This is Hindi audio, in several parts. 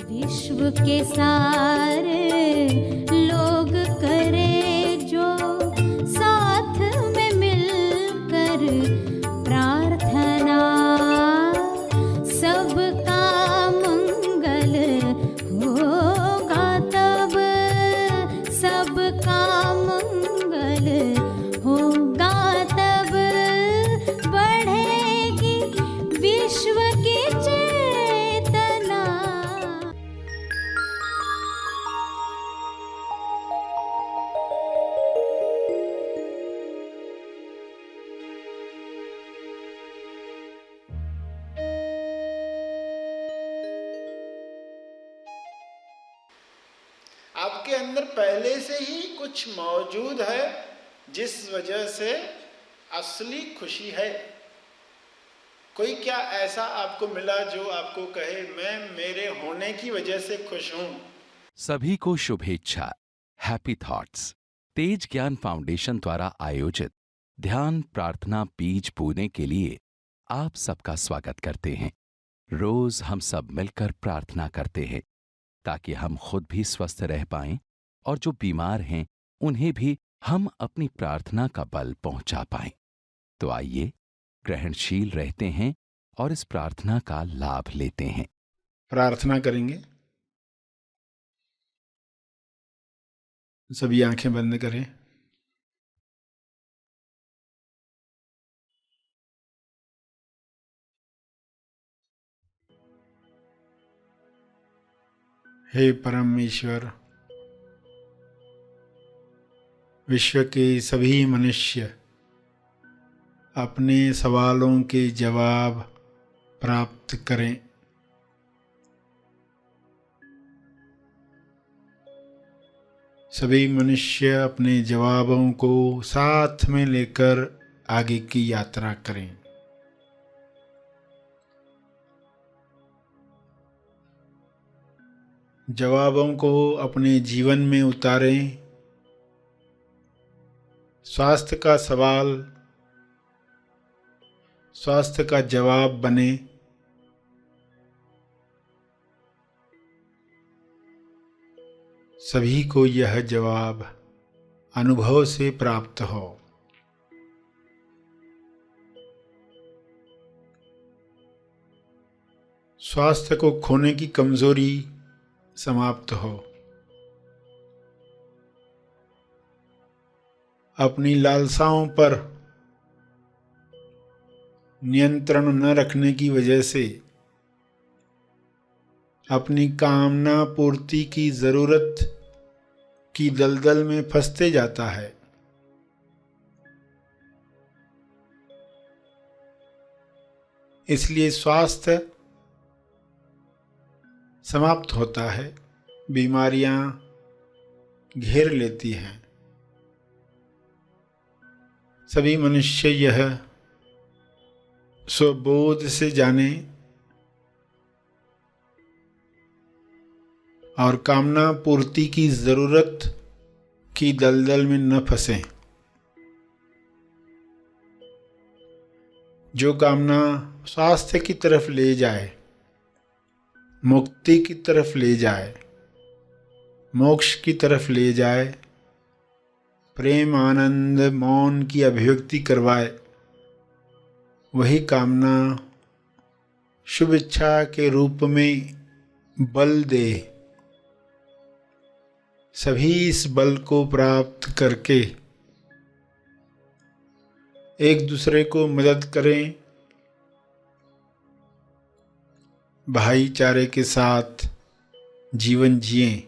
विश्व के सारे लोग करे जो साथ में मिलकर प्रार्थना, सबका मंगल होगा तब, सबका मंगल होगा तब, बढ़ेगी विश्व की चेतना। आपके अंदर पहले से ही कुछ मौजूद है जिस वजह से असली खुशी है। कोई क्या ऐसा आपको मिला जो आपको कहे मैं मेरे होने की वजह से खुश हूं? सभी को शुभेच्छा। हैप्पी थॉट्स तेज ज्ञान फाउंडेशन द्वारा आयोजित ध्यान प्रार्थना बीज बोने के लिए आप सबका स्वागत करते हैं। रोज हम सब मिलकर प्रार्थना करते हैं ताकि हम खुद भी स्वस्थ रह पाएं और जो बीमार हैं उन्हें भी हम अपनी प्रार्थना का बल पहुंचा पाएं। तो आइए ग्रहणशील रहते हैं और इस प्रार्थना का लाभ लेते हैं। प्रार्थना करेंगे। सभी आंखें बंद करें। हे परमेश्वर, विश्व के सभी मनुष्य अपने सवालों के जवाब प्राप्त करें। सभी मनुष्य अपने जवाबों को साथ में लेकर आगे की यात्रा करें। जवाबों को अपने जीवन में उतारें। स्वास्थ्य का सवाल स्वास्थ्य का जवाब बने। सभी को यह जवाब अनुभव से प्राप्त हो। स्वास्थ्य को खोने की कमजोरी समाप्त हो। अपनी लालसाओं पर नियंत्रण न रखने की वजह से अपनी कामना पूर्ति की जरूरत की दलदल में फंसते जाता है। इसलिए स्वास्थ्य समाप्त होता है, बीमारियां घेर लेती हैं। सभी मनुष्य यह स्वबोध से जाने और कामना पूर्ति की जरूरत की दलदल में न फंसें। जो कामना स्वास्थ्य की तरफ ले जाए, मुक्ति की तरफ ले जाए, मोक्ष की तरफ ले जाए, प्रेम आनंद मौन की अभिव्यक्ति करवाए, वही कामना शुभ इच्छा के रूप में बल दे। सभी इस बल को प्राप्त करके एक दूसरे को मदद करें, भाईचारे के साथ जीवन जिएं।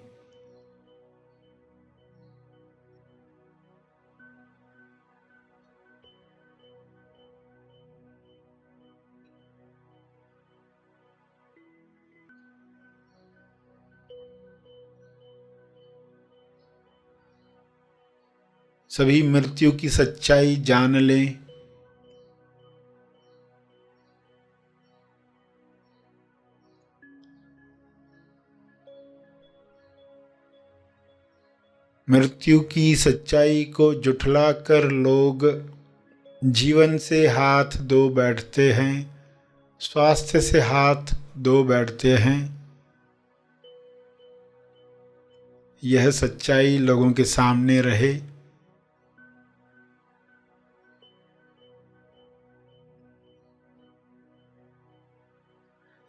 सभी मृत्यु की सच्चाई जान लें। मृत्यु की सच्चाई को जुठलाकर लोग जीवन से हाथ धो बैठते हैं, स्वास्थ्य से हाथ धो बैठते हैं। यह सच्चाई लोगों के सामने रहे।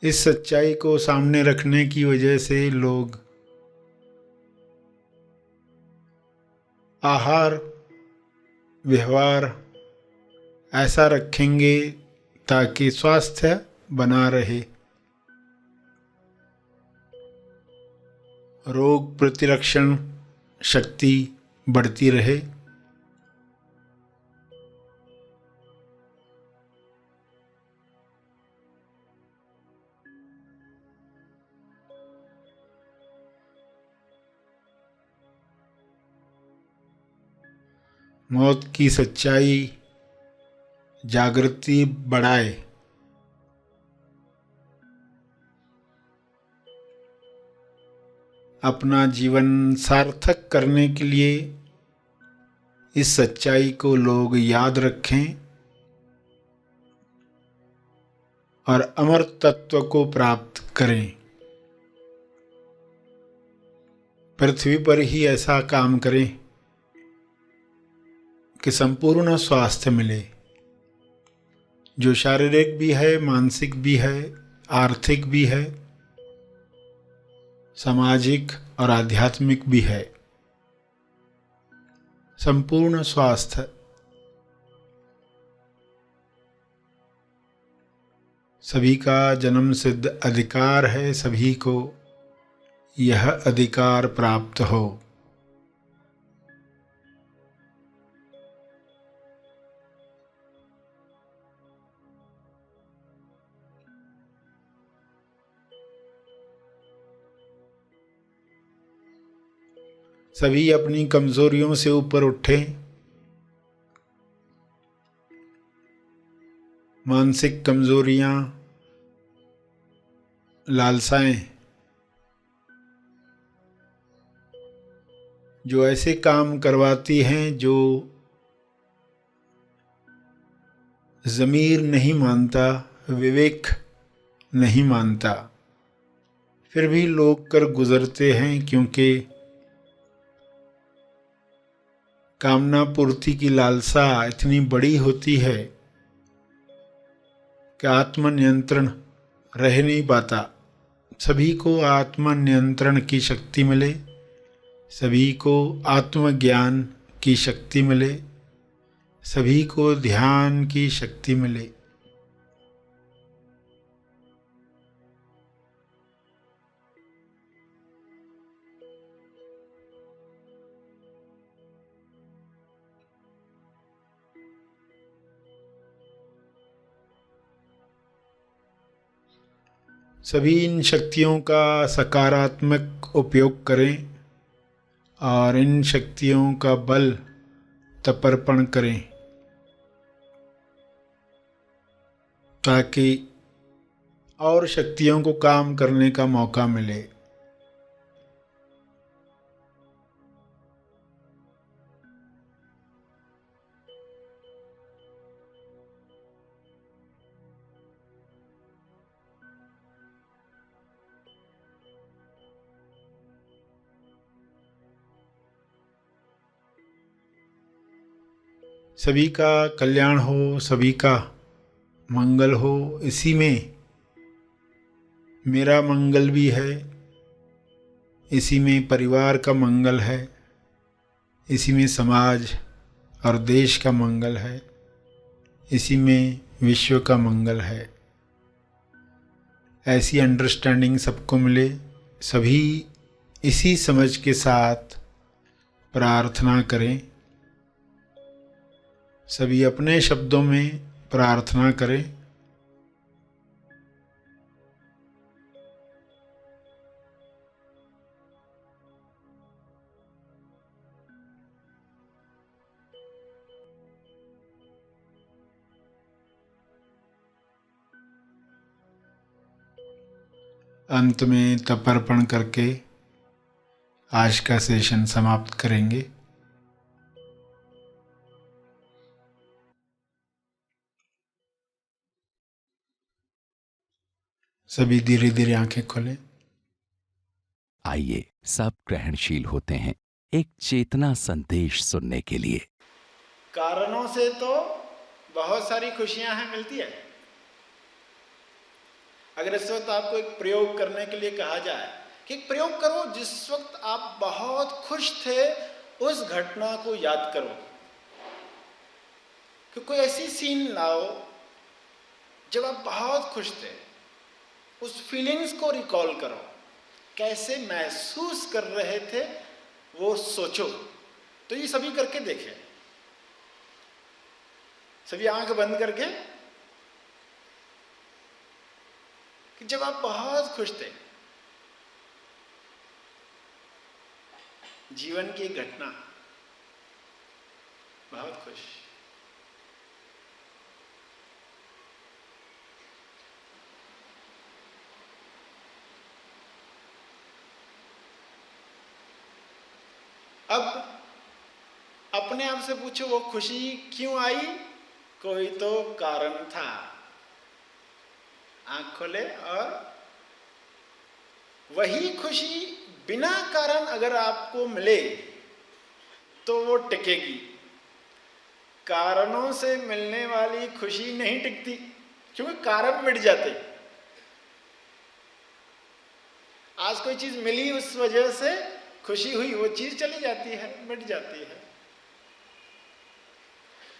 इस सच्चाई को सामने रखने की वजह से लोग आहार व्यवहार ऐसा रखेंगे ताकि स्वास्थ्य बना रहे, रोग प्रतिरक्षण शक्ति बढ़ती रहे। मौत की सच्चाई जागृति बढ़ाए। अपना जीवन सार्थक करने के लिए इस सच्चाई को लोग याद रखें और अमर तत्व को प्राप्त करें। पृथ्वी पर ही ऐसा काम करें कि संपूर्ण स्वास्थ्य मिले, जो शारीरिक भी है, मानसिक भी है, आर्थिक भी है, सामाजिक और आध्यात्मिक भी है। संपूर्ण स्वास्थ्य सभी का जन्म सिद्ध अधिकार है, सभी को यह अधिकार प्राप्त हो। सभी अपनी कमजोरियों से ऊपर उठें। मानसिक कमजोरियां, लालसाएं, जो ऐसे काम करवाती हैं जो ज़मीर नहीं मानता, विवेक नहीं मानता, फिर भी लोग कर गुजरते हैं, क्योंकि कामना पूर्ति की लालसा इतनी बड़ी होती है कि आत्मनियंत्रण रह नहीं पाता। सभी को आत्मनियंत्रण की शक्ति मिले, सभी को आत्मज्ञान की शक्ति मिले, सभी को ध्यान की शक्ति मिले। सभी इन शक्तियों का सकारात्मक उपयोग करें और इन शक्तियों का बल तपर्पण करें, ताकि और शक्तियों को काम करने का मौका मिले। सभी का कल्याण हो, सभी का मंगल हो, इसी में मेरा मंगल भी है, इसी में परिवार का मंगल है, इसी में समाज और देश का मंगल है, इसी में विश्व का मंगल है। ऐसी अंडरस्टैंडिंग सबको मिले। सभी इसी समझ के साथ प्रार्थना करें। सभी अपने शब्दों में प्रार्थना करें। अंत में तर्पण करके आज का सेशन समाप्त करेंगे। सभी धीरे धीरे आंखें खोलें। आइए सब ग्रहणशील होते हैं एक चेतना संदेश सुनने के लिए। कारणों से तो बहुत सारी खुशियां हैं, मिलती है। अगर इस वक्त आपको एक प्रयोग करने के लिए कहा जाए कि एक प्रयोग करो, जिस वक्त आप बहुत खुश थे उस घटना को याद करो, कि कोई ऐसी सीन लाओ जब आप बहुत खुश थे, उस फीलिंग्स को रिकॉल करो, कैसे महसूस कर रहे थे वो सोचो। तो ये सभी करके देखें, सभी आंख बंद करके, कि जब आप बहुत खुश थे, जीवन की एक घटना, बहुत खुश, अब अपने आप से पूछो वो खुशी क्यों आई? कोई तो कारण था। आंख खोले और वही खुशी बिना कारण अगर आपको मिले तो वो टिकेगी। कारणों से मिलने वाली खुशी नहीं टिकती, क्योंकि कारण मिट जाते। आज कोई चीज मिली, उस वजह से खुशी हुई, वो चीज चली जाती है, मिट जाती है।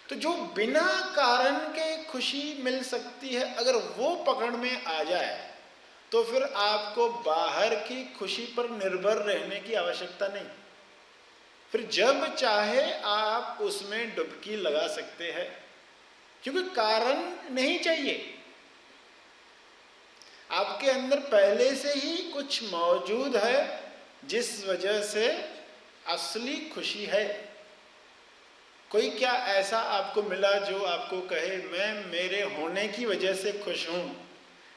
तो जो बिना कारण के खुशी मिल सकती है, अगर वो पकड़ में आ जाए तो फिर आपको बाहर की खुशी पर निर्भर रहने की आवश्यकता नहीं। फिर जब चाहे आप उसमें डुबकी लगा सकते हैं, क्योंकि कारण नहीं चाहिए। आपके अंदर पहले से ही कुछ मौजूद है जिस वजह से असली खुशी है। कोई क्या ऐसा आपको मिला जो आपको कहे मैं मेरे होने की वजह से खुश हूं,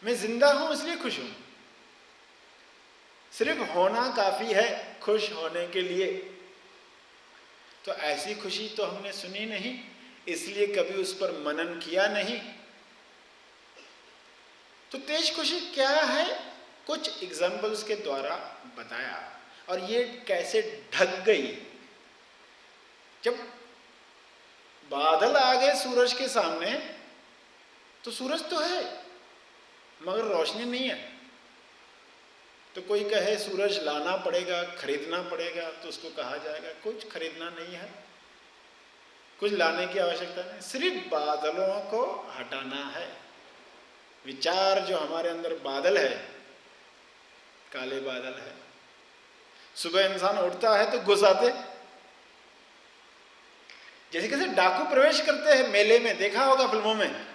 मैं जिंदा हूं इसलिए खुश हूं। सिर्फ होना काफी है खुश होने के लिए। तो ऐसी खुशी तो हमने सुनी नहीं, इसलिए कभी उस पर मनन किया नहीं। तो तेज खुशी क्या है, कुछ एग्जाम्पल्स के द्वारा बताया। और ये कैसे ढक गई, जब बादल आ गए सूरज के सामने, तो सूरज तो है मगर रोशनी नहीं है। तो कोई कहे सूरज लाना पड़ेगा, खरीदना पड़ेगा, तो उसको कहा जाएगा कुछ खरीदना नहीं है, कुछ लाने की आवश्यकता नहीं, सिर्फ बादलों को हटाना है। विचार जो हमारे अंदर बादल है, काले बादल है। सुबह इंसान उठता है तो घुस आते, जैसे कैसे डाकू प्रवेश करते हैं मेले में, देखा होगा फिल्मों में,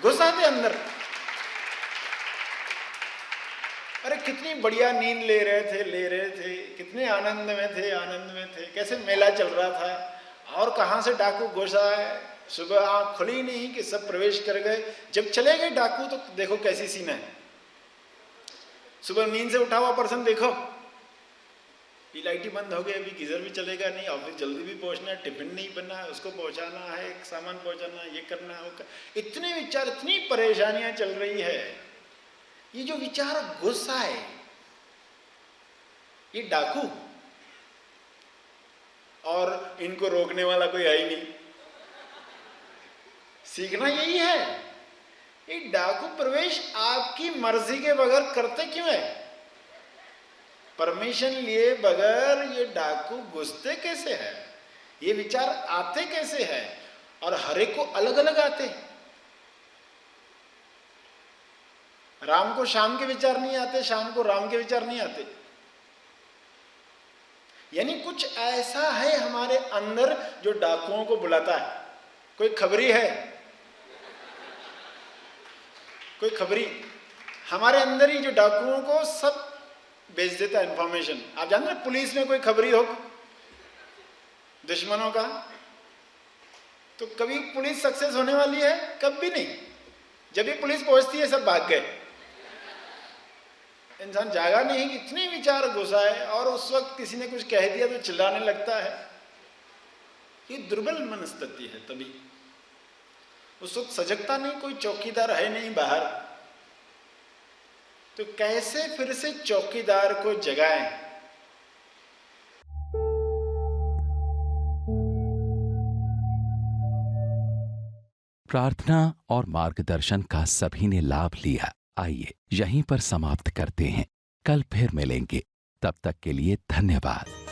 घुस आते अंदर। अरे कितनी बढ़िया नींद ले रहे थे, कितने आनंद में थे, कैसे मेला चल रहा था, और कहां से डाकू घुस आए। सुबह आंख खुली नहीं कि सब प्रवेश कर गए। जब चले गए डाकू तो देखो कैसी सीन है। सुबह नींद से उठा हुआ पर्सन देखो, ये लाइट बंद हो गई, अभी गीजर भी चलेगा नहीं, ऑफिस जल्दी भी पहुंचना है, टिफिन नहीं बनना है, उसको पहुंचाना है, सामान पहुंचाना है, ये करना है, वो इतने विचार, इतनी परेशानियां चल रही है। ये जो विचार घुस आए, ये डाकू, और इनको रोकने वाला कोई है ही नहीं। सीखना यही है, ये डाकू प्रवेश आपकी मर्जी के बगैर करते क्यों है? परमिशन लिए बगैर ये डाकू घुसते कैसे है? ये विचार आते कैसे हैं? और हर एक को अलग अलग आते। राम को शाम के विचार नहीं आते, शाम को राम के विचार नहीं आते। यानी कुछ ऐसा है हमारे अंदर जो डाकुओं को बुलाता है। कोई खबरी है, कोई खबरी हमारे अंदर ही जो डाकुओं को सब बेच देता है इंफॉर्मेशन। आप जानते हैं पुलिस में कोई खबरी हो दुश्मनों का, तो कभी पुलिस सक्सेस होने वाली है? कभी नहीं। जब भी पुलिस पहुंचती है सब भाग गए। इंसान जागा नहीं कि इतने विचार घुसाए, और उस वक्त किसी ने कुछ कह दिया तो चिल्लाने लगता है। ये दुर्बल मनस्थिति है। तभी उस वक्त सजगता नहीं, कोई चौकीदार है नहीं बाहर, तो कैसे फिर से चौकीदार को जगाएं? प्रार्थना और मार्गदर्शन का सभी ने लाभ लिया। आइए यहीं पर समाप्त करते हैं। कल फिर मिलेंगे। तब तक के लिए धन्यवाद।